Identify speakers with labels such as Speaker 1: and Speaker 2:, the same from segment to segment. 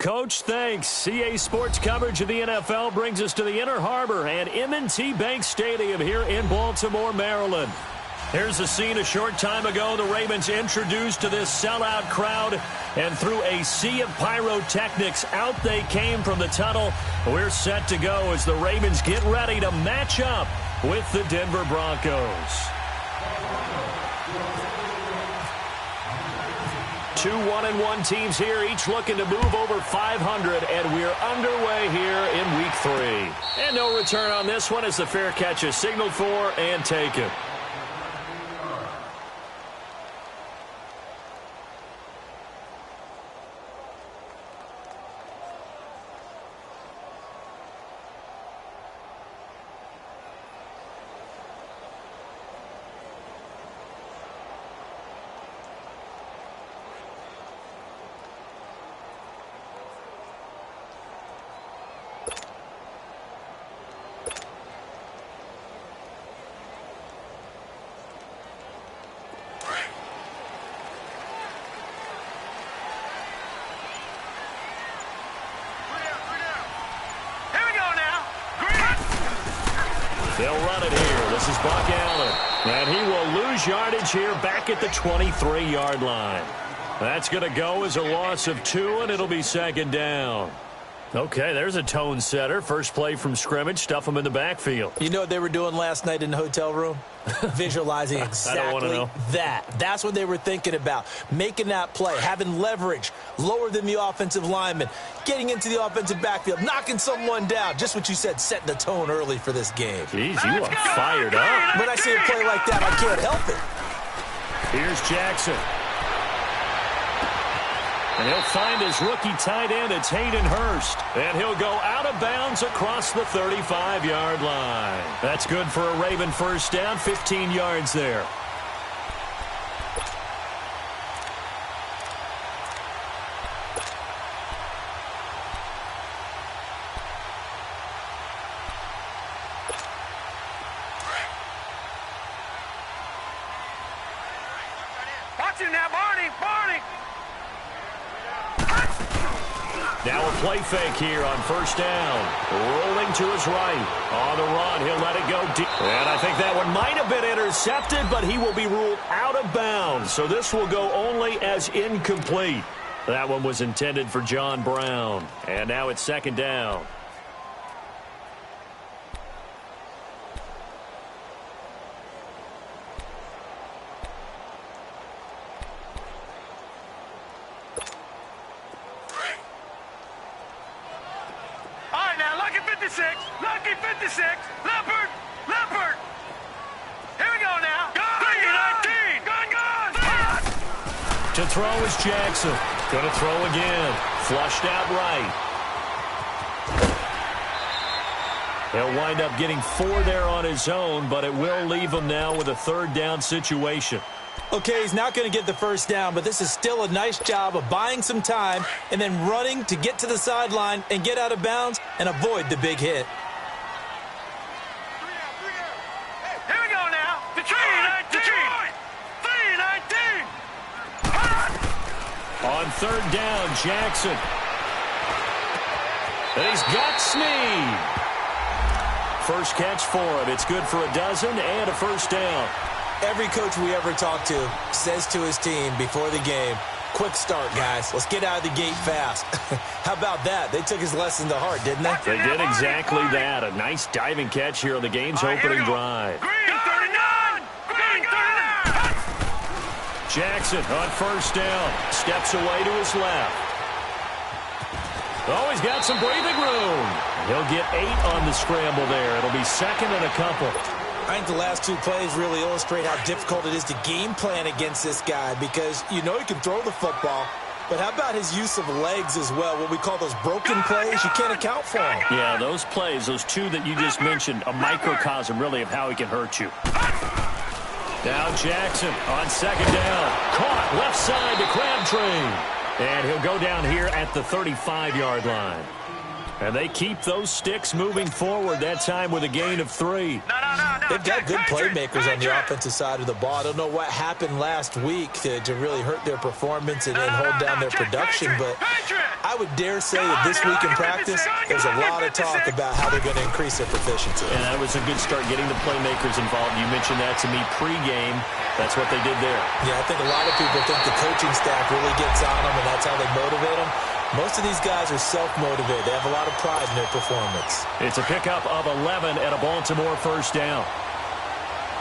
Speaker 1: Coach. Thanks. CA Sports coverage of the NFL brings us to the Inner Harbor and M&T Bank Stadium here in Baltimore, Maryland. Here's the scene a short time ago. The Ravens introduced to this sellout crowd, and through a sea of pyrotechnics, out they came from the tunnel. We're set to go as the Ravens get ready to match up with the Denver Broncos. 2 1-1 teams here, each looking to move over 500, and we're underway here in Week 3. And no return on this one as the fair catch is signaled for and taken. They'll run it here. This is Buck Allen. And he will lose yardage here back at the 23-yard line. That's going to go as a loss of 2, and it'll be second down. Okay, there's a tone setter. First play from scrimmage. Stuff them in the backfield.
Speaker 2: You know what they were doing last night in the hotel room? Visualizing exactly that. That's what they were thinking about. Making that play, having leverage, lower than the offensive lineman, getting into the offensive backfield, knocking someone down. Just what you said, setting the tone early for this game.
Speaker 1: Jeez, you are fired up.
Speaker 2: When I see a play like that, I can't help it.
Speaker 1: Here's Jackson. And he'll find his rookie tight end. It's Hayden Hurst. And he'll go out of bounds across the 35-yard line. That's good for a Raven first down, 15 yards there.
Speaker 3: Watch him now, Barney!
Speaker 1: Now a play fake here on first down. Rolling to his right. On the run, he'll let it go deep. And I think that one might have been intercepted, but he will be ruled out of bounds. So this will go only as incomplete. That one was intended for John Brown. And now it's second down.
Speaker 3: Lucky 56, Leopard! Here we go now. 19, gun!
Speaker 1: To throw is Jackson. Going to throw again. Flushed out right. He'll wind up getting 4 there on his own, but it will leave him now with a third down situation.
Speaker 2: Okay, he's not going to get the first down, but this is still a nice job of buying some time and then running to get to the sideline and get out of bounds and avoid the big hit.
Speaker 3: Here we go now. Detroit! 3-19!
Speaker 1: On third down, Jackson. And he's got Snead. First catch for him. It's good for a dozen and a first down.
Speaker 2: Every coach we ever talk to says to his team before the game, quick start, guys. Let's get out of the gate fast. How about that? They took his lesson to heart, didn't they?
Speaker 1: They did exactly that. A nice diving catch here on the game's opening drive.
Speaker 3: Green 39!
Speaker 1: Jackson on first down. Steps away to his left. Oh, he's got some breathing room. He'll get 8 on the scramble there. It'll be second and a couple.
Speaker 2: I think the last 2 plays really illustrate how difficult it is to game plan against this guy because you know he can throw the football, but how about his use of legs as well? What we call those broken plays, you can't account for them.
Speaker 1: Yeah, those plays, those 2 that you just mentioned, a microcosm really of how he can hurt you. Now Jackson on second down. Caught left side to Crabtree. And he'll go down here at the 35-yard line. And they keep those sticks moving forward, that time with a gain of 3.
Speaker 2: They've got good playmakers on the offensive side of the ball. I don't know what happened last week to really hurt their performance and hold down their production, but I would dare say that this week in practice, there's a lot of talk about how they're going to increase their proficiency.
Speaker 1: And that was a good start, getting the playmakers involved. You mentioned that to me pregame. That's what they did there.
Speaker 2: Yeah, I think a lot of people think the coaching staff really gets on them, and that's how they motivate them. Most of these guys are self-motivated. They have a lot of pride in their performance.
Speaker 1: It's a pickup of 11 and a Baltimore first down.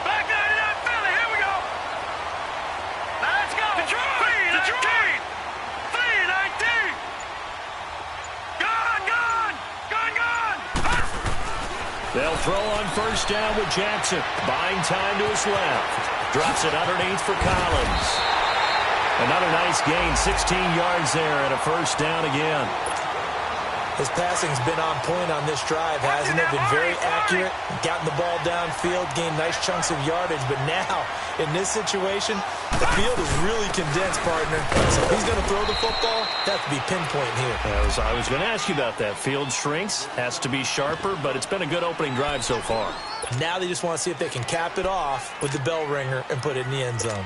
Speaker 3: Back 99 Philly, here we go. Now let's go. Detroit. 3-19. Gone.
Speaker 1: They'll throw on first down with Jackson. Buying time to his left. Drops it underneath for Collins. Another nice gain, 16 yards there, and a first down again.
Speaker 2: His passing's been on point on this drive, hasn't it? Been very accurate, gotten the ball downfield, gained nice chunks of yardage. But now, in this situation, the field is really condensed, partner. So if he's going to throw the football, that has to be pinpoint here.
Speaker 1: I was going to ask you about that. Field shrinks, has to be sharper, but it's been a good opening drive so far.
Speaker 2: Now they just want to see if they can cap it off with the bell ringer and put it in the end zone.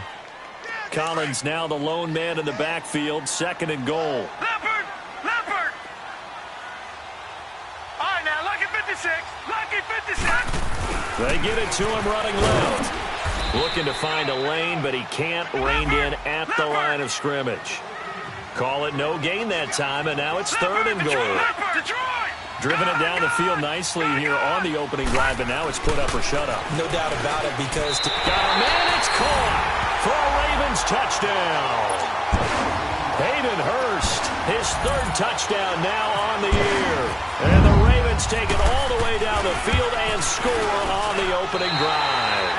Speaker 1: Collins now the lone man in the backfield, 2nd and goal.
Speaker 3: Leopard. All right, now, lucky 56.
Speaker 1: They get it to him running left. Looking to find a lane, but he can't. Reined in at the line of scrimmage. Call it no gain that time, and now it's 3rd and goal.
Speaker 3: Detroit.
Speaker 1: Driven it down the field nicely here on the opening drive, but now it's put up or shut up.
Speaker 2: No doubt about it, because...
Speaker 1: Got a man, it's caught for a Ravens touchdown. Hayden Hurst, his 3rd touchdown now on the year. And the Ravens take it all the way down the field and score on the opening drive.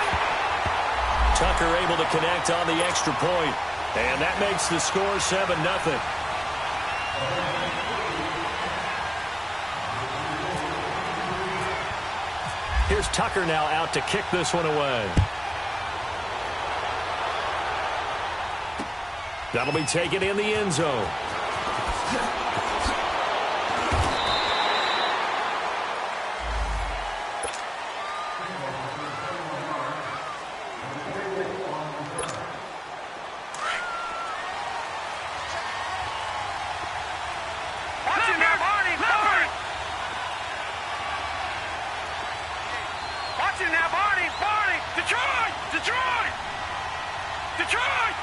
Speaker 1: Tucker able to connect on the extra point, and that makes the score 7-0. Here's Tucker now out to kick this one away. That'll be taken in the end zone.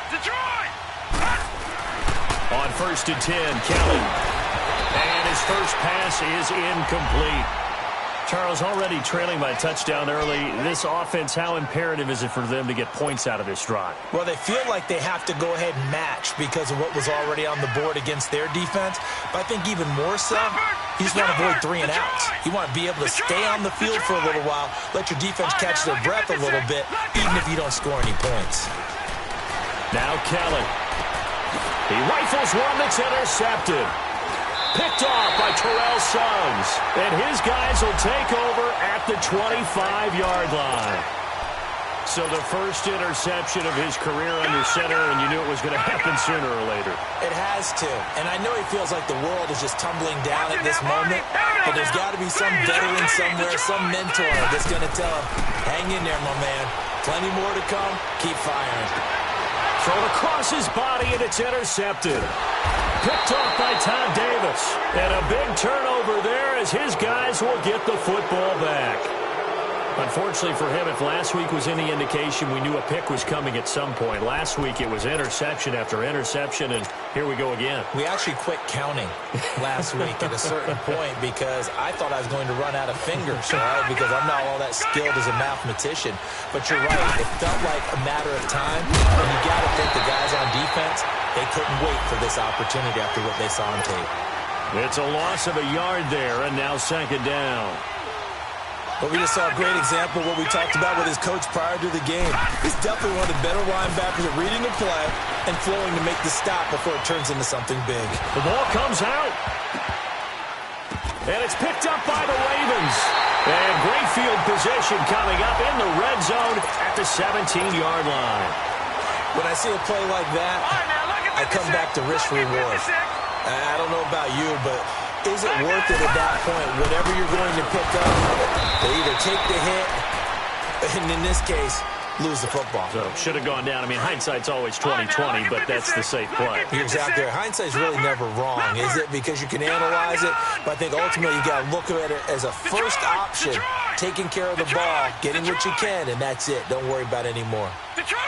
Speaker 3: Detroit!
Speaker 1: On 1st and 10, Kelly. And his first pass is incomplete. Charles, already trailing by touchdown early. This offense, how imperative is it for them to get points out of this drive?
Speaker 2: Well, they feel like they have to go ahead and match because of what was already on the board against their defense. But I think even more so, you just want to avoid 3 and outs. You want to be able to stay on the field for a little while, let your defense catch their breath a little bit, even if you don't score any points.
Speaker 1: Now Kelly. He rifles one that's intercepted. Picked off by Terrell Suggs. And his guys will take over at the 25-yard line. So the first interception of his career under center, and you knew it was going to happen sooner or later.
Speaker 2: It has to. And I know he feels like the world is just tumbling down at this moment, but there's got to be some veteran somewhere, some mentor that's going to tell him, hang in there, my man. Plenty more to come. Keep firing.
Speaker 1: Thrown across his body, and it's intercepted. Picked off by Todd Davis. And a big turnover there as his guys will get the football back. Unfortunately for him, if last week was any indication, we knew a pick was coming at some point. Last week it was interception after interception, and here we go again.
Speaker 2: We actually quit counting last week at a certain point because I thought I was going to run out of fingers, all right, because I'm not all that skilled as a mathematician. But you're right, it felt like a matter of time, and you got to think the guys on defense, they couldn't wait for this opportunity after what they saw on tape.
Speaker 1: It's a loss of a yard there, and now 2nd down.
Speaker 2: But we just saw a great example of what we talked about with his coach prior to the game. He's definitely one of the better linebackers at reading the play and flowing to make the stop before it turns into something big.
Speaker 1: The ball comes out. And it's picked up by the Ravens. And great field position coming up in the red zone at the 17-yard line.
Speaker 2: When I see a play like that, I come back to risk reward. I don't know about you, but is it worth it at that point? Whatever you're going to pick up, they either take the hit, and in this case, lose the football.
Speaker 1: So should have gone down. I mean, hindsight's always 20/20, but that's the safe play.
Speaker 2: You're exactly right. Hindsight's really never wrong, is it? Because you can analyze it, but I think ultimately you got to look at it as a first option, taking care of the ball, getting what you can, and that's it. Don't worry about it anymore.
Speaker 3: Detroit!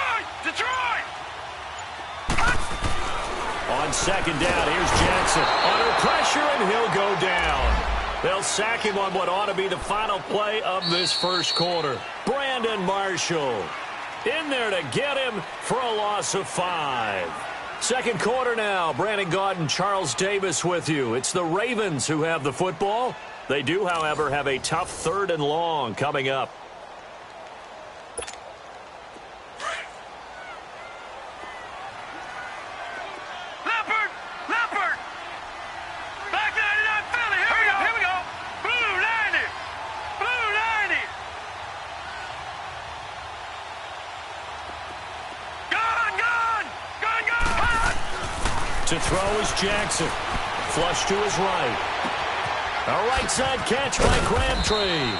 Speaker 1: On second down, here's Jackson. Under pressure, and he'll go down. They'll sack him on what ought to be the final play of this first quarter. Brandon Marshall in there to get him for a loss of 5. Second quarter now. Brandon Gaud and Charles Davis with you. It's the Ravens who have the football. They do, however, have a tough 3rd and long coming up. To throw is Jackson. Flush to his right. A right side catch by Crabtree.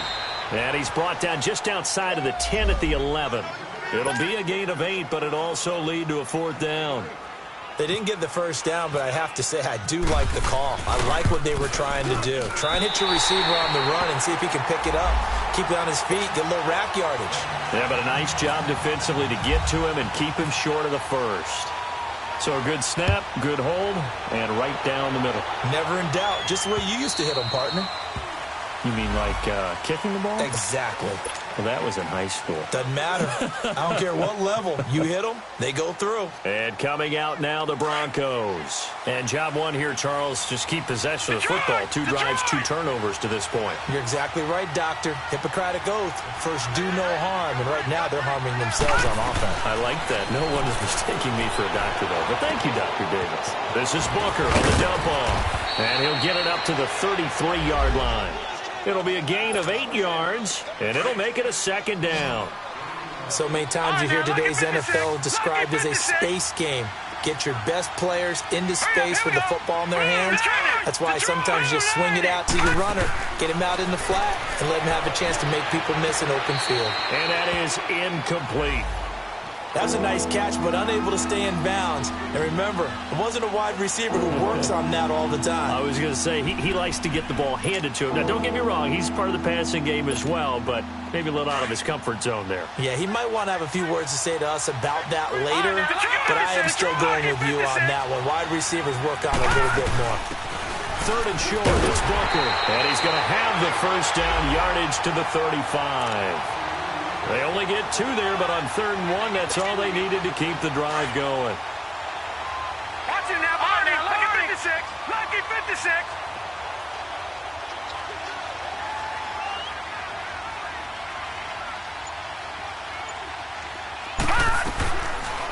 Speaker 1: And he's brought down just outside of the 10 at the 11. It'll be a gain of 8, but it also lead to a 4th down.
Speaker 2: They didn't get the first down, but I have to say I do like the call. I like what they were trying to do. Try and hit your receiver on the run and see if he can pick it up. Keep it on his feet, get a little rack yardage.
Speaker 1: Yeah, but a nice job defensively to get to him and keep him short of the first. So a good snap, good hold, and right down the middle.
Speaker 2: Never in doubt. Just the way you used to hit them, partner.
Speaker 1: You mean like kicking the ball?
Speaker 2: Exactly.
Speaker 1: Well, that was in high school.
Speaker 2: Doesn't matter. I don't care what level. You hit them, they go through.
Speaker 1: And coming out now, the Broncos. And job one here, Charles, just keep possession of the football. 2 drives, 2 turnovers to this point.
Speaker 2: You're exactly right, Doctor. Hippocratic oath. First, do no harm. And right now, they're harming themselves on offense.
Speaker 1: I like that. No one is mistaking me for a doctor, though. But thank you, Dr. Davis. This is Booker on the dump off. And he'll get it up to the 33-yard line. It'll be a gain of 8 yards, and it'll make it a 2nd down.
Speaker 2: So many times you hear today's NFL described as a space game. Get your best players into space with the football in their hands. That's why sometimes you just swing it out to your runner, get him out in the flat, and let him have a chance to make people miss an open field.
Speaker 1: And that is incomplete.
Speaker 2: That was a nice catch, but unable to stay in bounds. And remember, it wasn't a wide receiver who works on that all the time.
Speaker 1: I was going to say, he likes to get the ball handed to him. Now, don't get me wrong, he's part of the passing game as well, but maybe a little out of his comfort zone there.
Speaker 2: Yeah, he might want to have a few words to say to us about that later, but I am still going with you on that one. Wide receivers work on a little bit more.
Speaker 1: 3rd and short, it's Booker. And he's going to have the first down, yardage to the 35. They only get 2 there, but on 3rd and 1, that's all they needed to keep the drive going.
Speaker 3: Watch it now, Barney. Lucky 56. Lucky 56.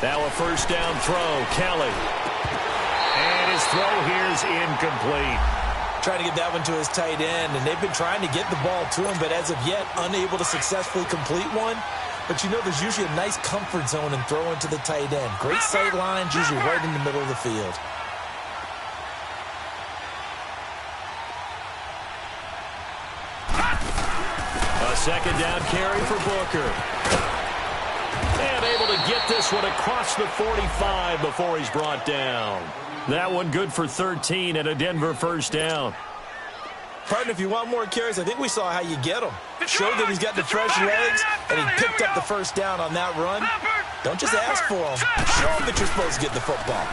Speaker 1: Now a first down throw, Kelly. And his throw here is incomplete.
Speaker 2: Trying to get that one to his tight end, and they've been trying to get the ball to him, but as of yet, unable to successfully complete one. But you know there's usually a nice comfort zone in throwing to the tight end. Great sight lines, usually right in the middle of the field.
Speaker 1: A 2nd down carry for Booker. And able to get this one across the 45 before he's brought down. That one good for 13 and a Denver first down.
Speaker 2: Partner, if you want more carries, I think we saw how you get them. Showed that he's got the fresh legs, and he picked up the first down on that run. Don't just ask for them. Show them that you're supposed to get the football.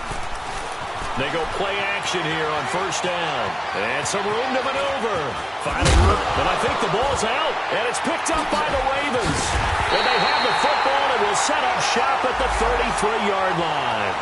Speaker 1: They go play action here on first down. And some room to maneuver. Finding room, and I think the ball's out. And it's picked up by the Ravens. And they have the football and will set up shop at the 33-yard line.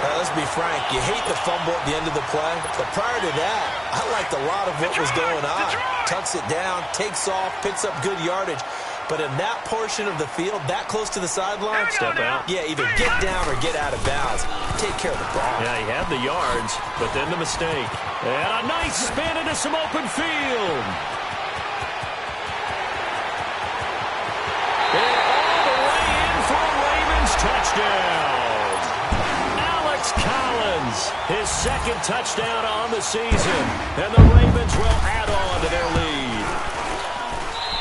Speaker 2: Let's be frank, you hate the fumble at the end of the play, but prior to that, I liked a lot of what was going on. Tucks it down, takes off, picks up good yardage. But in that portion of the field, that close to the sideline,
Speaker 1: step out.
Speaker 2: Yeah, either get down or get out of bounds. Take care of the ball.
Speaker 1: Yeah, he had the yards, but then the mistake. And a nice spin into some open field. And all the way in for a Ravens touchdown. Collins his second touchdown on the season. And the Ravens will add on to their lead.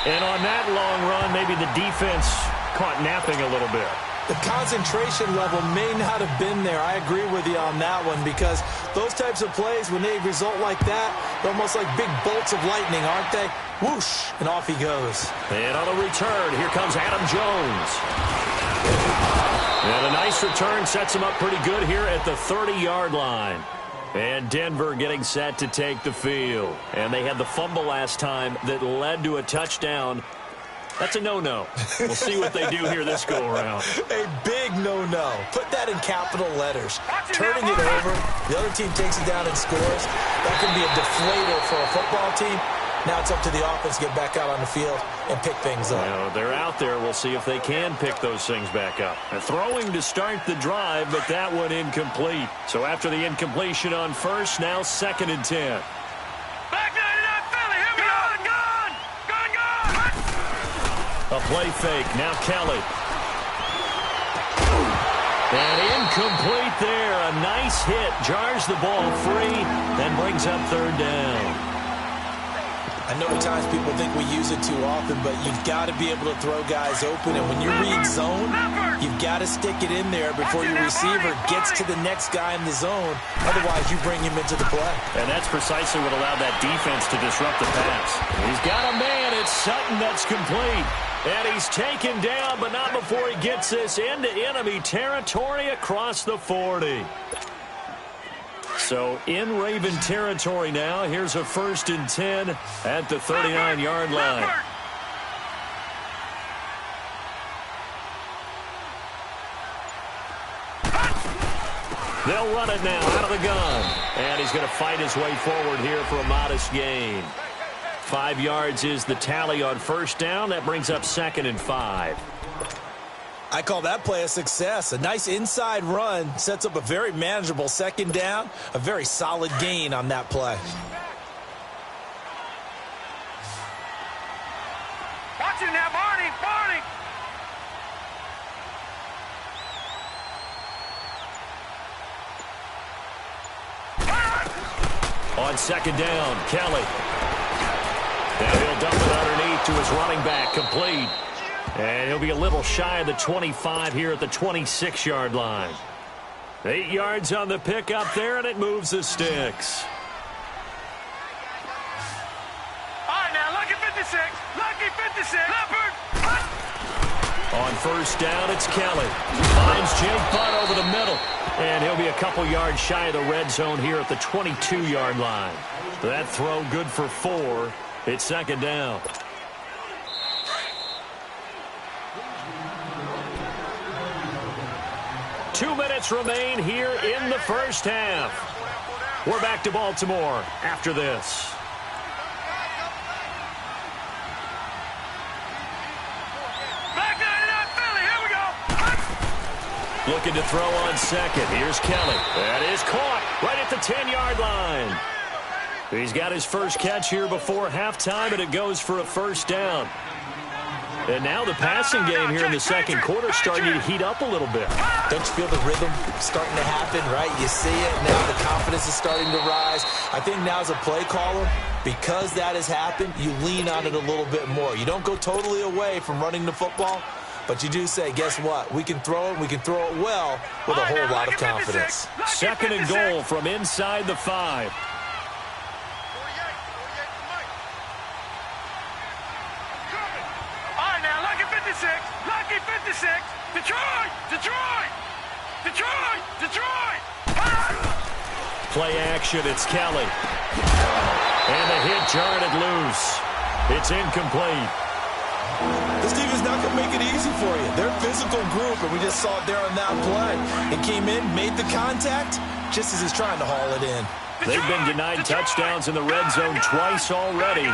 Speaker 1: And on that long run, maybe the defense caught napping a little bit.
Speaker 2: The concentration level may not have been there. I agree with you on that one, because those types of plays, when they result like that, they're almost like big bolts of lightning, aren't they? Whoosh, and off he goes.
Speaker 1: And on the return, here comes Adam Jones. And a nice return sets him up pretty good here at the 30-yard line. And Denver getting set to take the field. And they had the fumble last time that led to a touchdown. That's a no-no. We'll see what they do here this go-around.
Speaker 2: A big no-no. Put that in capital letters. Turning it over, the other team takes it down and scores. That can be a deflator for a football team. Now it's up to the offense to get back out on the field and pick things up.
Speaker 1: Well, they're out there. We'll see if they can pick those things back up. Throwing to start the drive, but that one incomplete. So after the incompletion on first, now 2nd and 10. A play fake. Now Kelly. And incomplete there. A nice hit. Jars the ball free and brings up 3rd down.
Speaker 2: I know at times people think we use it too often, but you've got to be able to throw guys open. And when you read zone, you've got to stick it in there before your receiver gets to the next guy in the zone. Otherwise, you bring him into the play.
Speaker 1: And that's precisely what allowed that defense to disrupt the pass. He's got a man. It's Sutton that's complete. And he's taken down, but not before he gets this into enemy territory across the 40. So in Raven territory now. Here's a 1st and 10 at the 39-yard line. They'll run it now out of the gun. And he's going to fight his way forward here for a modest gain. 5 yards is the tally on 1st down. That brings up 2nd and 5.
Speaker 2: I call that play a success. A nice inside run sets up a very manageable 2nd down. A very solid gain on that play.
Speaker 3: Watch it now, Barney.
Speaker 1: On 2nd down, Kelly. And he'll dump it underneath to his running back, complete. And he'll be a little shy of the 25 here at the 26-yard line. 8 yards on the pickup there, and it moves the sticks.
Speaker 3: All right, now, lucky 56. Lucky 56. Leopard.
Speaker 1: On 1st down, it's Kelly. Finds Jake Butt over the middle. And he'll be a couple yards shy of the red zone here at the 22-yard line. That throw good for 4. It's 2nd down. Two minutes remain here in the 1st half. We're back to Baltimore after this.
Speaker 3: Back 99 Philly. Here we go.
Speaker 1: Looking to throw on 2nd. Here's Kelly. That is caught right at the 10-yard line. He's got his first catch here before halftime, and it goes for a 1st down. And now the passing game here in the 2nd quarter starting to heat up a little bit.
Speaker 2: Don't you feel the rhythm starting to happen, right? You see it. Now the confidence is starting to rise. I think now as a play caller, because that has happened, you lean on it a little bit more. You don't go totally away from running the football, but you do say, guess what? We can throw it. We can throw it well with a whole lot of confidence.
Speaker 1: 2nd and goal from inside the 5.
Speaker 3: Lucky 56. Detroit.
Speaker 1: Play action. It's Kelly. And the hit jarred it loose. It's incomplete.
Speaker 2: This team is not going to make it easy for you. They're a physical group, and we just saw it there on that play. It came in, made the contact, just as he's trying to haul it in.
Speaker 1: They've been denied touchdowns in the red zone twice already.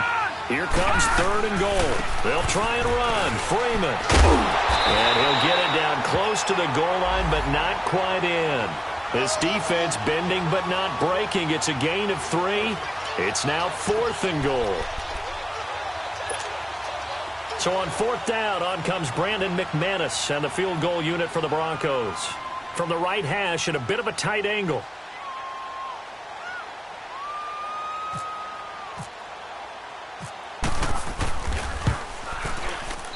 Speaker 1: Here comes 3rd and goal. They'll try and run. Freeman. And he'll get it down close to the goal line, but not quite in. This defense bending but not breaking. It's a gain of 3. It's now 4th and goal. So on 4th down, on comes Brandon McManus and the field goal unit for the Broncos. From the right hash at a bit of a tight angle.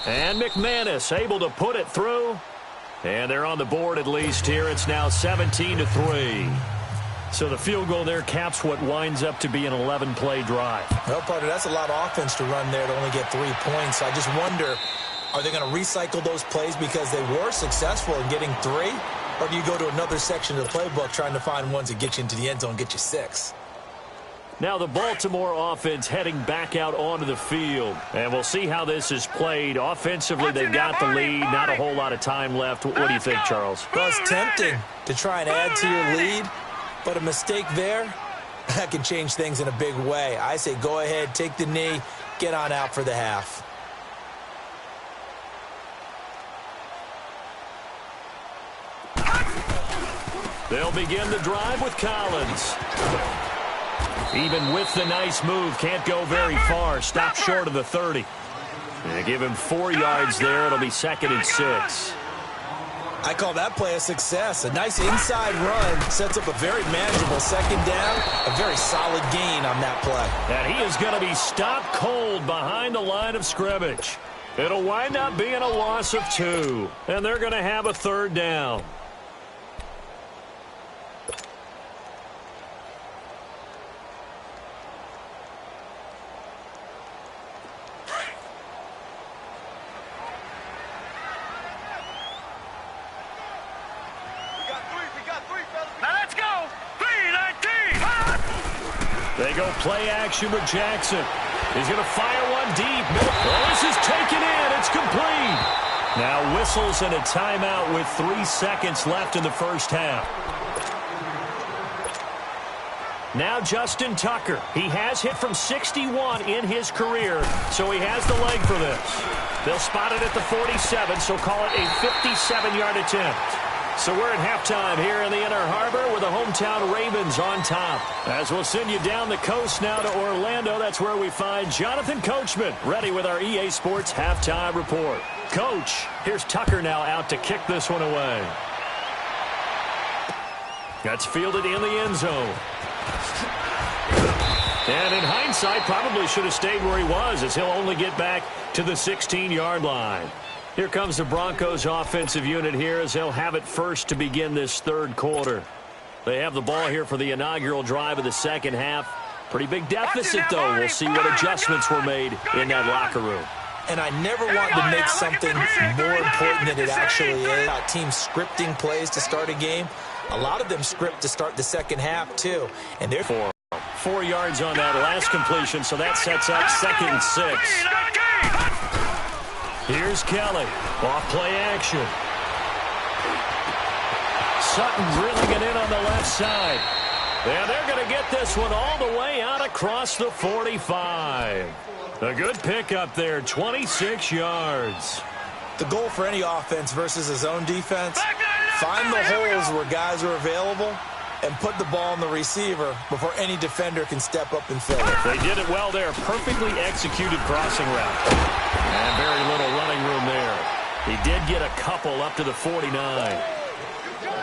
Speaker 1: And McManus able to put it through. And they're on the board at least here. It's now 17-3. So the field goal there caps what winds up to be an 11-play drive.
Speaker 2: Well, partner, that's a lot of offense to run there to only get 3 points. I just wonder, are they going to recycle those plays because they were successful in getting 3? Or do you go to another section of the playbook trying to find ones that get you into the end zone and get you 6?
Speaker 1: Now the Baltimore offense heading back out onto the field. And we'll see how this is played. Offensively, they've got the lead. Not a whole lot of time left. What do you think, Charles?
Speaker 2: Well, it's tempting to try and add to your lead. But a mistake there, that can change things in a big way. I say go ahead, take the knee, get on out for the half.
Speaker 1: They'll begin the drive with Collins. Even with the nice move, can't go very far. Stop short of the 30. They give him 4 yards there. It'll be 2nd and 6.
Speaker 2: I call that play a success. A nice inside run sets up a very manageable 2nd down. A very solid gain on that play.
Speaker 1: And he is going to be stopped cold behind the line of scrimmage. It'll wind up being a loss of 2. And they're going to have a 3rd down. They go play action with Jackson. He's going to fire one deep. Oh, this is taken in. It's complete. Now whistles and a timeout with 3 seconds left in the first half. Now Justin Tucker. He has hit from 61 in his career, so he has the leg for this. They'll spot it at the 47, so call it a 57-yard attempt. So we're at halftime here in the Inner Harbor with the hometown Ravens on top. As we'll send you down the coast now to Orlando, that's where we find Jonathan Coachman ready with our EA Sports halftime report. Coach, here's Tucker now out to kick this one away. That's fielded in the end zone. And in hindsight, probably should have stayed where he was, as he'll only get back to the 16-yard line. Here comes the Broncos offensive unit here as they'll have it first to begin this 3rd quarter. They have the ball here for the inaugural drive of the 2nd half. Pretty big deficit, though. We'll see what adjustments were made in that locker room.
Speaker 2: And I never want to make something more important than it actually is. Teams scripting plays to start a game. A lot of them script to start the 2nd half, too. And they're
Speaker 1: 4 yards on that last completion, so that sets up 2nd and 6. Here's Kelly. Off play action. Sutton drilling it in on the left side. And they're going to get this one all the way out across the 45. A good pickup there, 26 yards.
Speaker 2: The goal for any offense versus a zone defense, find the holes where guys are available and put the ball on the receiver before any defender can step up and fill it.
Speaker 1: They did it well there. Perfectly executed crossing route. And very little running room there. He did get a couple up to the 49.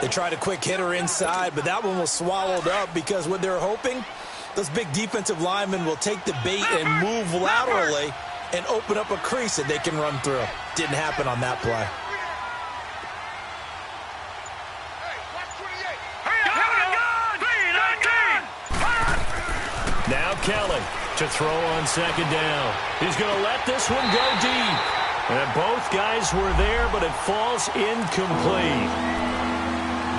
Speaker 2: They tried a quick hitter inside, but that one was swallowed up because what they're hoping, those big defensive linemen will take the bait and move laterally and open up a crease that they can run through. Didn't happen on that play.
Speaker 1: Now Kelly to throw on 2nd down. He's going to let this one go deep. And both guys were there, but it falls incomplete.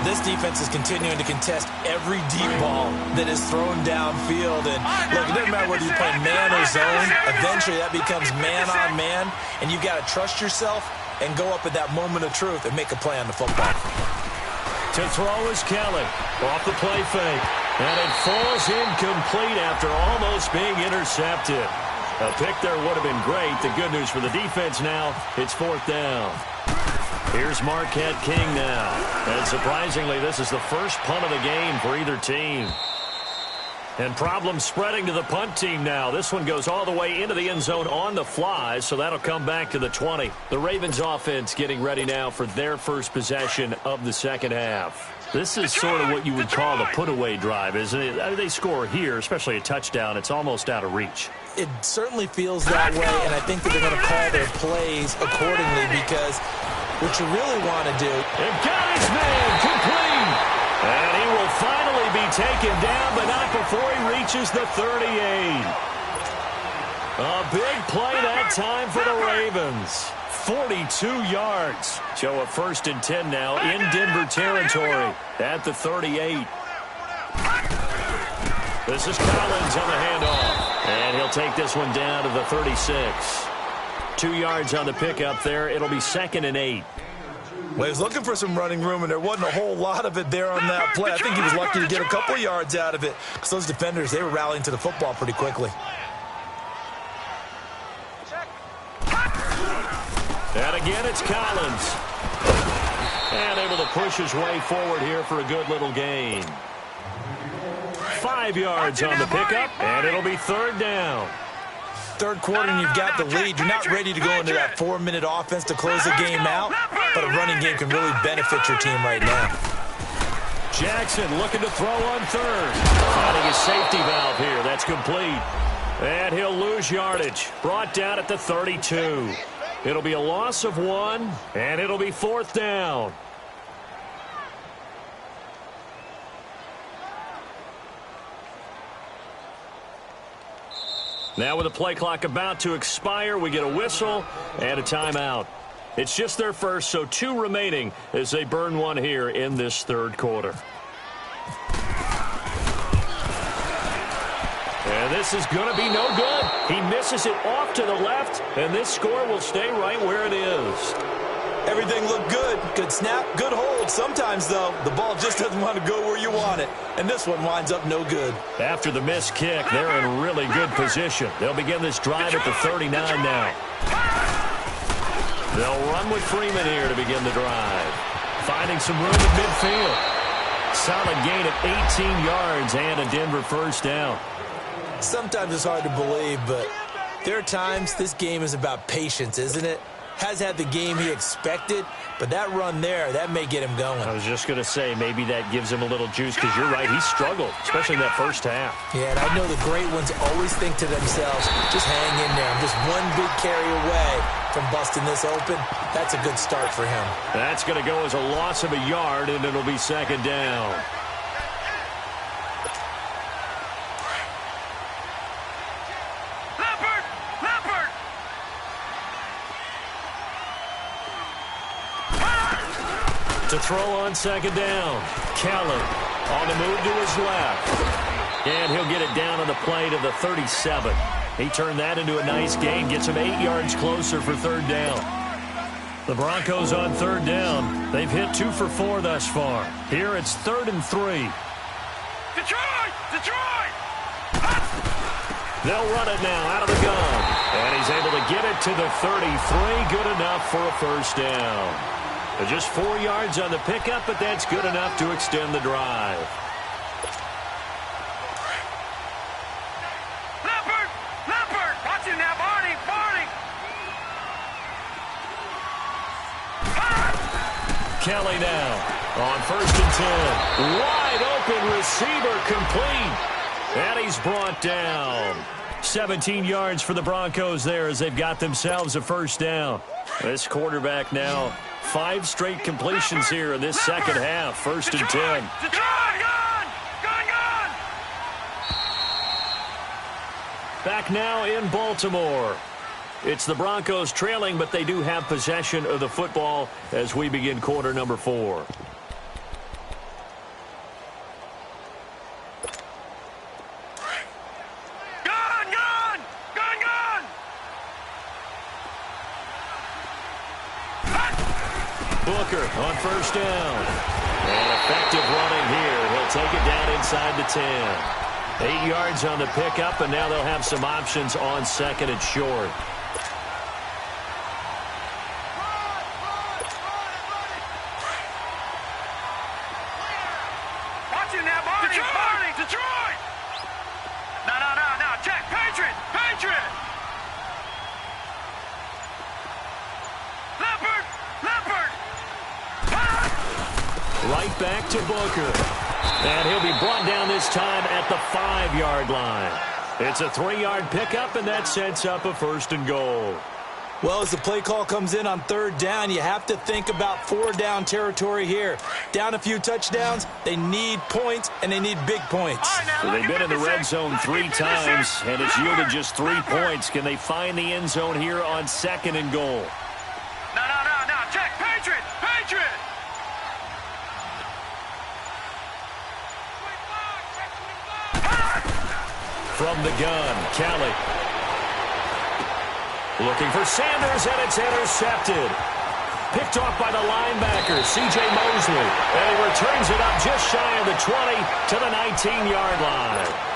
Speaker 2: This defense is continuing to contest every deep ball that is thrown downfield. And look, it doesn't matter whether you're playing man or zone. Eventually that becomes man on man. And you've got to trust yourself and go up at that moment of truth and make a play on the football.
Speaker 1: To throw is Kelly. Off the play fake. And it falls incomplete after almost being intercepted. A pick there would have been great. The good news for the defense now, it's 4th down. Here's Marquette King now. And surprisingly, this is the first punt of the game for either team. And problems spreading to the punt team now. This one goes all the way into the end zone on the fly, so that'll come back to the 20. The Ravens offense getting ready now for their first possession of the 2nd half. This is sort of what you would call a put-away drive, isn't it? They score here, especially a touchdown. It's almost out of reach.
Speaker 2: It certainly feels that way, and I think that they're going to call their plays accordingly because what you really want to do...
Speaker 1: They've got his man complete. And he will finally be taken down, but not before he reaches the 38. A big play that time for the Ravens. 42 yards. So a 1st and 10 now in Denver territory at the 38. This is Collins on the handoff. And he'll take this one down to the 36. 2 yards on the pickup there. It'll be 2nd and 8.
Speaker 2: Well, he was looking for some running room, and there wasn't a whole lot of it there on that play. I think he was lucky to get a couple yards out of it because those defenders, they were rallying to the football pretty quickly.
Speaker 1: And again, it's Collins. And able to push his way forward here for a good little gain. 5 yards on the pickup, and it'll be 3rd down.
Speaker 2: Third quarter and you've got the lead. You're not ready to go into that 4-minute offense to close the game out, but a running game can really benefit your team right now.
Speaker 1: Jackson looking to throw on 3rd. Finding his safety valve here. That's complete. And he'll lose yardage. Brought down at the 32. It'll be a loss of 1, and it'll be 4th down. Now with the play clock about to expire, we get a whistle and a timeout. It's just their first, so 2 remaining as they burn 1 here in this 3rd quarter. And this is going to be no good. He misses it off to the left, and this score will stay right where it is.
Speaker 2: Everything looked good. Good snap, good hold. Sometimes, though, the ball just doesn't want to go where you want it. And this one winds up no good.
Speaker 1: After the missed kick, they're in really good position. They'll begin this drive at the 39 now. They'll run with Freeman here to begin the drive. Finding some room at midfield. Solid gain of 18 yards and a Denver 1st down.
Speaker 2: Sometimes it's hard to believe, but there are times this game is about patience, isn't it? Has had the game he expected, but that run there, that may get him going.
Speaker 1: I was just going to say, maybe that gives him a little juice, because you're right, he struggled, especially in that 1st half.
Speaker 2: Yeah, and I know the great ones always think to themselves, just hang in there. I'm just one big carry away from busting this open. That's a good start for him.
Speaker 1: That's going to go as a loss of a yard, and it'll be 2nd down. To throw on 2nd down. Kelly on the move to his left. And he'll get it down on the play to the 37. He turned that into a nice gain. Gets him 8 yards closer for 3rd down. The Broncos on 3rd down. They've hit 2 for 4 thus far. Here it's 3rd and 3.
Speaker 3: Detroit! Detroit!
Speaker 1: They'll run it now out of the gun. And he's able to get it to the 33. Good enough for a 1st down. Just 4 yards on the pickup, but that's good enough to extend the drive.
Speaker 3: Leopard! Leopard! Watch him now, Barney! Barney!
Speaker 1: Kelly now on 1st and 10. Wide open receiver complete. And he's brought down. 17 yards for the Broncos there as they've got themselves a 1st down. This quarterback now 5 straight completions here in this 2nd half. 1st and 10. Back now in Baltimore. It's the Broncos trailing, but they do have possession of the football as we begin quarter number 4. Booker on 1st down. And effective running here. He'll take it down inside the 10. 8 yards on the pickup, and now they'll have some options on 2nd and short.
Speaker 3: Watch it now, Barney! Detroit! Barney! Detroit! No. Check! Patriot! Patriot! Leopard! Leopard!
Speaker 1: Right back to Booker. And he'll be brought down this time at the 5-yard line. It's a 3-yard pickup, and that sets up a 1st and goal.
Speaker 2: Well, as the play call comes in on 3rd down, you have to think about 4-down territory here. Down a few touchdowns, they need points, and they need big points.
Speaker 1: So they've been in the red zone 3 times, and it's yielded just 3 points. Can they find the end zone here on 2nd and goal?
Speaker 3: No. Check. Patriot.
Speaker 1: From the gun, Kelly. Looking for Sanders, and it's intercepted. Picked off by the linebacker, C.J. Mosley. And he returns it up just shy of the 20 to the 19-yard line.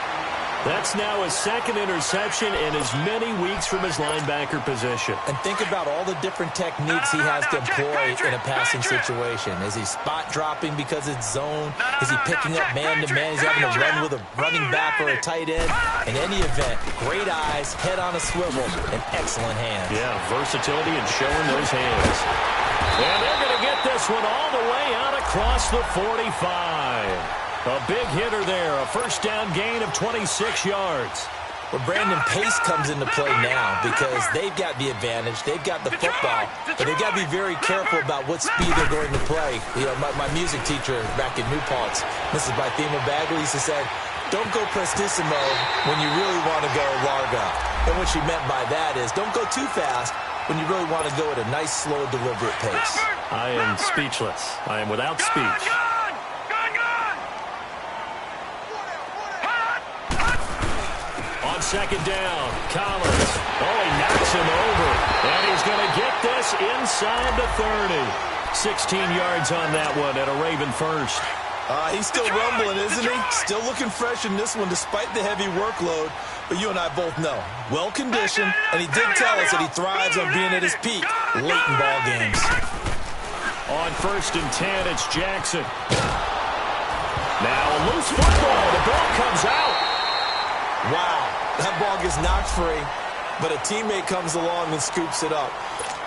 Speaker 1: That's now his 2nd interception in as many weeks from his linebacker position.
Speaker 2: And think about all the different techniques he has to employ in a passing situation. Is he spot dropping because it's zone? Is he picking up man-to-man? He's having to run with a running back or a tight end. In any event, great eyes, head on a swivel, and excellent hands.
Speaker 1: Yeah, versatility and showing those hands. And they're going to get this one all the way out across the 45. A big hitter there, a 1st down gain of 26 yards.
Speaker 2: Well, Brandon, pace comes into play now because they've got the advantage. They've got the football, but they've got to be very careful about what speed they're going to play. You know, my music teacher back in New Paltz, Mrs. Bythema Bagley, used to say, don't go prestissimo when you really want to go larga. And what she meant by that is don't go too fast when you really want to go at a nice, slow, deliberate pace.
Speaker 1: I am speechless. I am without speech. On 2nd down, Collins. Oh, he knocks him over. And he's going to get this inside the 30. 16 yards on that one at a Raven 1st.
Speaker 2: He's still rumbling, isn't he? Still looking fresh in this one despite the heavy workload. But you and I both know, well-conditioned, and he did tell us that he thrives on being at his peak late in ball games.
Speaker 1: On 1st and 10, it's Jackson. Now a loose football. The ball comes out.
Speaker 2: Wow, that ball gets knocked free, but a teammate comes along and scoops it up.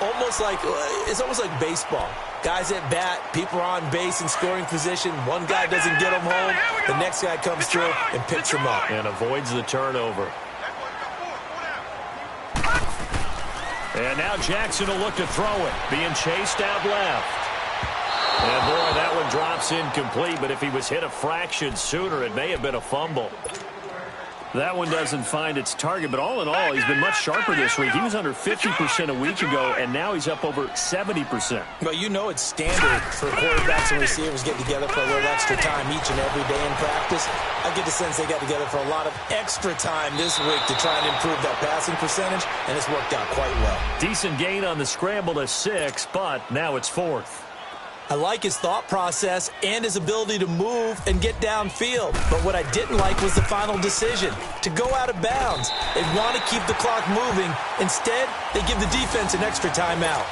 Speaker 2: It's almost like baseball. Guys at bat, people are on base in scoring position. One guy doesn't get him home. The next guy comes through and picks him up.
Speaker 1: And avoids the turnover. And now Jackson will look to throw it. Being chased out left. And boy, that one drops incomplete, but if he was hit a fraction sooner, it may have been a fumble. That one doesn't find its target, but all in all, he's been much sharper this week. He was under 50% a week ago, and now he's up over 70%.
Speaker 2: Well, you know it's standard for quarterbacks and receivers get together for a little extra time each and every day in practice. I get the sense they got together for a lot of extra time this week to try and improve that passing percentage, and it's worked out quite well.
Speaker 1: Decent gain on the scramble to 6, but now it's 4th.
Speaker 2: I like his thought process and his ability to move and get downfield. But what I didn't like was the final decision, to go out of bounds. They want to keep the clock moving. Instead, they give the defense an extra timeout.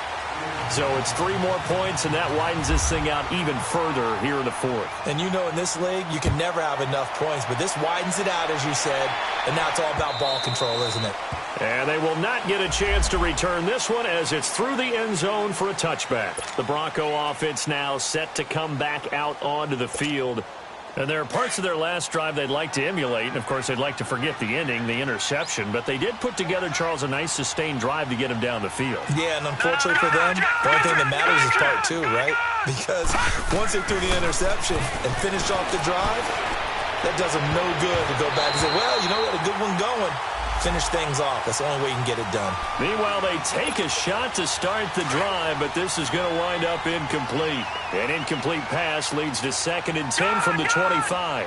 Speaker 1: So it's 3 more points, and that widens this thing out even further here in the 4th.
Speaker 2: And you know in this league, you can never have enough points, but this widens it out, as you said, and now it's all about ball control, isn't it?
Speaker 1: And they will not get a chance to return this one as it's through the end zone for a touchback. The Bronco offense now set to come back out onto the field. And there are parts of their last drive they'd like to emulate. And, of course, they'd like to forget the ending, the interception. But they did put together, Charles, a nice sustained drive to get him down the field.
Speaker 2: Yeah, and unfortunately for them, the only thing that matters is part 2, right? Because once they threw the interception and finished off the drive, that does them no good to go back and say, well, you know, we had a good one going. Finish things off. That's the only way you can get it done.
Speaker 1: Meanwhile, they take a shot to start the drive, but this is going to wind up incomplete. An incomplete pass leads to 2nd and 10 from the 25.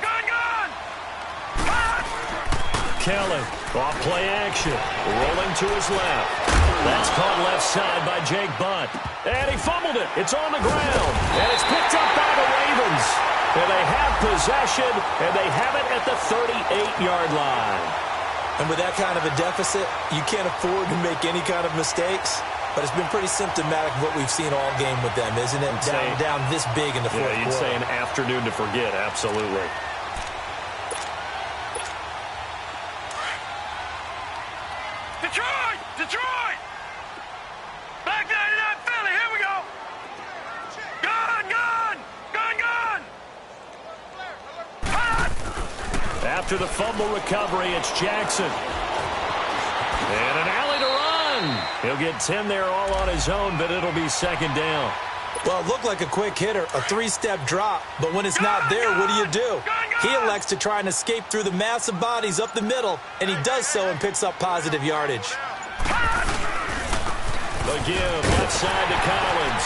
Speaker 1: Kelly, off play action, rolling to his left. That's caught left side by Jake Butt. And he fumbled it. It's on the ground. And it's picked up by the Ravens. And they have possession, and they have it at the 38-yard line.
Speaker 2: And with that kind of a deficit, you can't afford to make any kind of mistakes. But it's been pretty symptomatic of what we've seen all game with them, isn't it? Down this big in the fourth quarter.
Speaker 1: Yeah, you'd say an afternoon to forget, absolutely.
Speaker 3: Detroit! Back 99 Philly, here we go! Gun!
Speaker 1: after the fumble recovery, it's Jackson. And an alley to run. He'll get 10 there all on his own, but it'll be second down.
Speaker 2: Well, it looked like a quick hitter, a three-step drop, but when it's not there, what do? He elects to try and escape through the massive bodies up the middle, and he does so and picks up positive yardage.
Speaker 1: The give left side to Collins,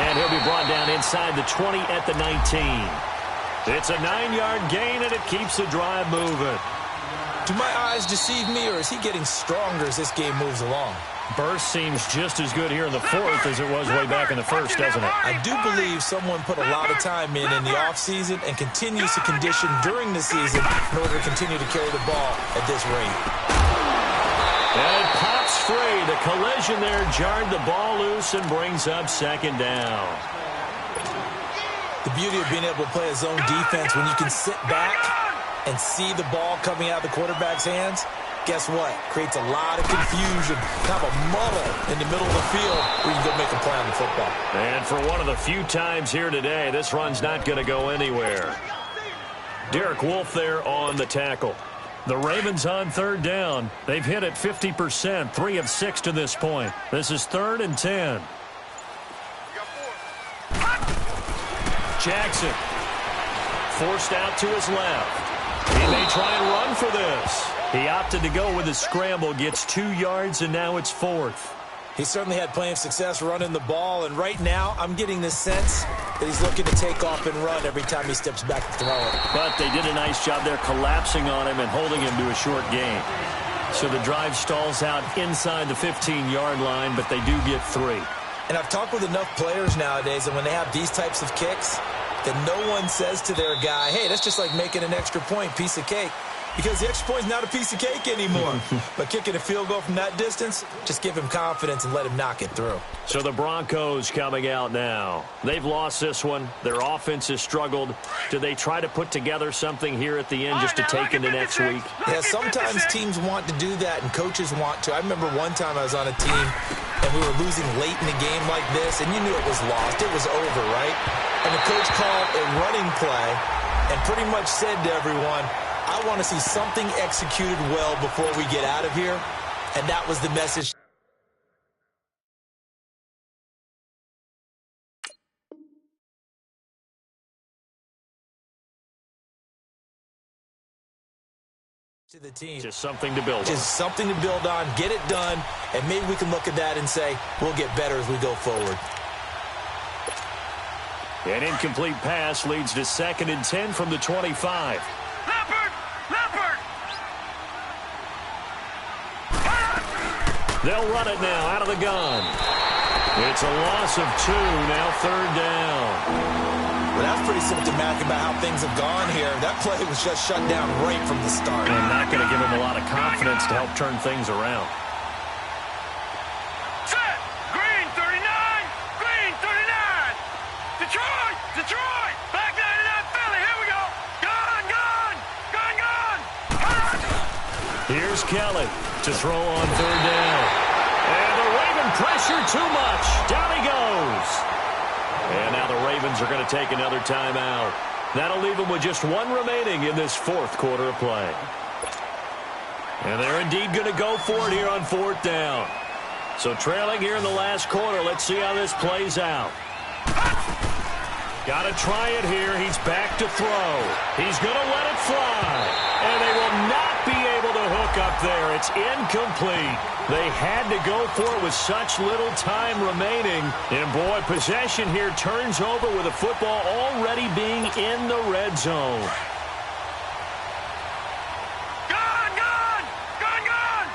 Speaker 1: and he'll be brought down inside the 20 at the 19. It's a 9-yard gain, and it keeps the drive moving.
Speaker 2: Do my eyes deceive me, or is he getting stronger as this game moves along?
Speaker 1: Burst seems just as good here in the fourth as it was way back in the first, doesn't it?
Speaker 2: I do believe someone put a lot of time in the offseason and continues to condition during the season in order to continue to carry the ball at this rate.
Speaker 1: And it pops free. The collision there jarred the ball loose and brings up second down.
Speaker 2: The beauty of being able to play a zone defense when you can sit back and see the ball coming out of the quarterback's hands, guess what? Creates a lot of confusion, kind of a muddle in the middle of the field where you can go make a play on the football.
Speaker 1: And for one of the few times here today, this run's not going to go anywhere. Derek Wolfe there on the tackle. The Ravens on third down. They've hit it 50%, 3 of 6 to this point. This is 3rd and 10. Jackson forced out to his left. He may try and run for this. He opted to go with a scramble, gets 2 yards, and now it's 4th.
Speaker 2: He certainly had plenty of success running the ball, and right now I'm getting the sense that he's looking to take off and run every time he steps back to throw it.
Speaker 1: But they did a nice job there collapsing on him and holding him to a short gain. So the drive stalls out inside the 15-yard line, but they do get 3.
Speaker 2: And I've talked with enough players nowadays, and when they have these types of kicks, that no one says to their guy, hey, that's just like making an extra point, piece of cake. Because the extra point is not a piece of cake anymore. But kicking a field goal from that distance, just give him confidence and let him knock it through.
Speaker 1: So the Broncos coming out now. They've lost this one. Their offense has struggled. Do they try to put together something here at the end just to take into next week?
Speaker 2: Yeah, sometimes teams want to do that and coaches want to. I remember one time I was on a team and we were losing late in a game like this, and you knew it was lost. It was over, right? And the coach called a running play and pretty much said to everyone, I want to see something executed well before we get out of here. And that was the message to the team.
Speaker 1: Just something to build on.
Speaker 2: Just something to build on, get it done, and maybe we can look at that and say, we'll get better as we go forward.
Speaker 1: An incomplete pass leads to 2nd and 10 from the 25. They'll run it now out of the gun. It's a loss of 2, now 3rd down.
Speaker 2: Well, that's pretty symptomatic about how things have gone here. That play was just shut down right from the start.
Speaker 1: And not going to give him a lot of confidence to help turn things around.
Speaker 3: Set! Green 39! Green 39! Detroit! Detroit! Back 99 Philly! Here we go! Gun! Gun! Gun! Gun!
Speaker 1: Here's Kelly to throw on 3rd down. And the Raven pressure too much. Down he goes. And now the Ravens are going to take another timeout. That'll leave them with just 1 remaining in this 4th quarter of play. And they're indeed going to go for it here on 4th down. So trailing here in the last quarter, let's see how this plays out. Got to try it here. He's back to throw. He's going to let it fly. And they will not be able to hook up there. It's incomplete. They had to go for it with such little time remaining. And, boy, possession here turns over with the football already being in the red zone.
Speaker 3: Gun! Gun! Gun! Gun!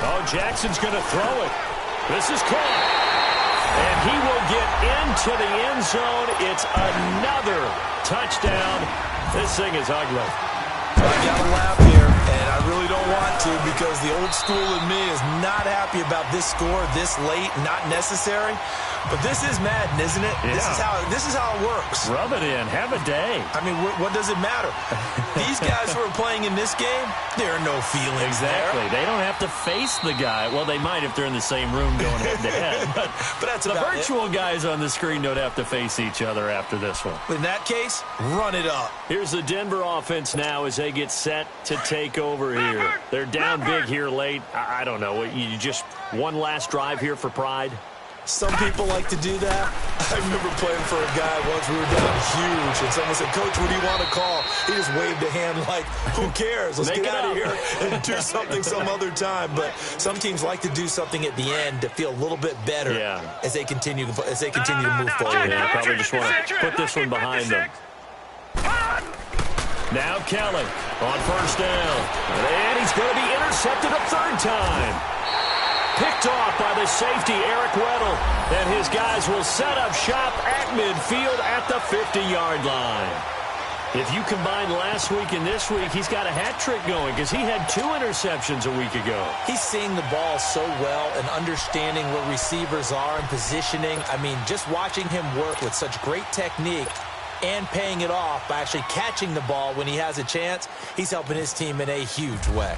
Speaker 1: Oh, Jackson's going to throw it. This is caught. And he will get into the end zone. It's another touchdown. This thing is ugly.
Speaker 2: I got to laugh here, and I really don't want to, because the old school in me is not happy about this score this late, not necessary. But this is Madden, isn't it?
Speaker 1: Yeah.
Speaker 2: This is how it works.
Speaker 1: Rub it in. Have a day.
Speaker 2: I mean, what does it matter? These guys who are playing in this game, there are no feelings
Speaker 1: Exactly.
Speaker 2: there.
Speaker 1: They don't have to face the guy. Well, they might if they're in the same room going head-to-head. But
Speaker 2: that's
Speaker 1: the
Speaker 2: about
Speaker 1: virtual guys on the screen don't have to face each other after this one.
Speaker 2: In that case, run it up.
Speaker 1: Here's the Denver offense now as they get set to take over here. They're down big here late. I don't know. You just one last drive here for pride?
Speaker 2: Some people like to do that. I remember playing for a guy once. We were down huge, and someone said, "Coach, what do you want to call?" He just waved a hand like, who cares? Let's get out of here and do something some other time. But some teams like to do something at the end to feel a little bit better as they continue to move forward.
Speaker 1: Yeah, probably just want to put this one behind them. Now Kelly on first down. And he's going to be intercepted a third time. Picked off by the safety, Eric Weddle. And his guys will set up shop at midfield at the 50-yard line. If you combine last week and this week, he's got a hat trick going because he had 2 interceptions a week ago.
Speaker 2: He's seeing the ball so well and understanding where receivers are and positioning. I mean, just watching him work with such great technique and paying it off by actually catching the ball when he has a chance, he's helping his team in a huge way.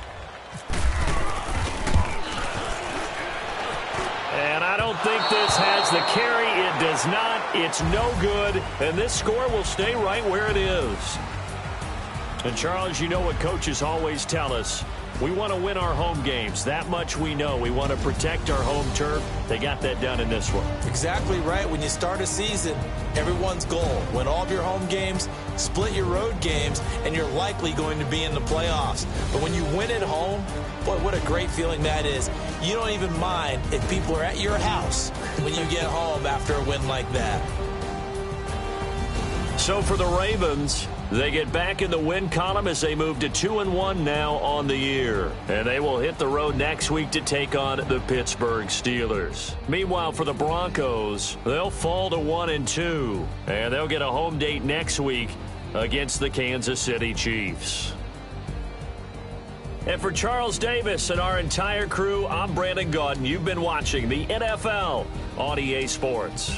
Speaker 1: And I don't think this has the carry. It does not. It's no good. And this score will stay right where it is. And, Charles, you know what coaches always tell us. We want to win our home games. That much we know. We want to protect our home turf. They got that done in this one.
Speaker 2: Exactly right. When you start a season, everyone's goal: win all of your home games, split your road games, and you're likely going to be in the playoffs. But when you win at home, boy, what a great feeling that is. You don't even mind if people are at your house when you get home after a win like that.
Speaker 1: So for the Ravens, they get back in the win column as they move to 2-1 now on the year. And they will hit the road next week to take on the Pittsburgh Steelers. Meanwhile, for the Broncos, they'll fall to 1-2. And they'll get a home date next week against the Kansas City Chiefs. And for Charles Davis and our entire crew, I'm Brandon Gaudin. You've been watching the NFL on EA Sports.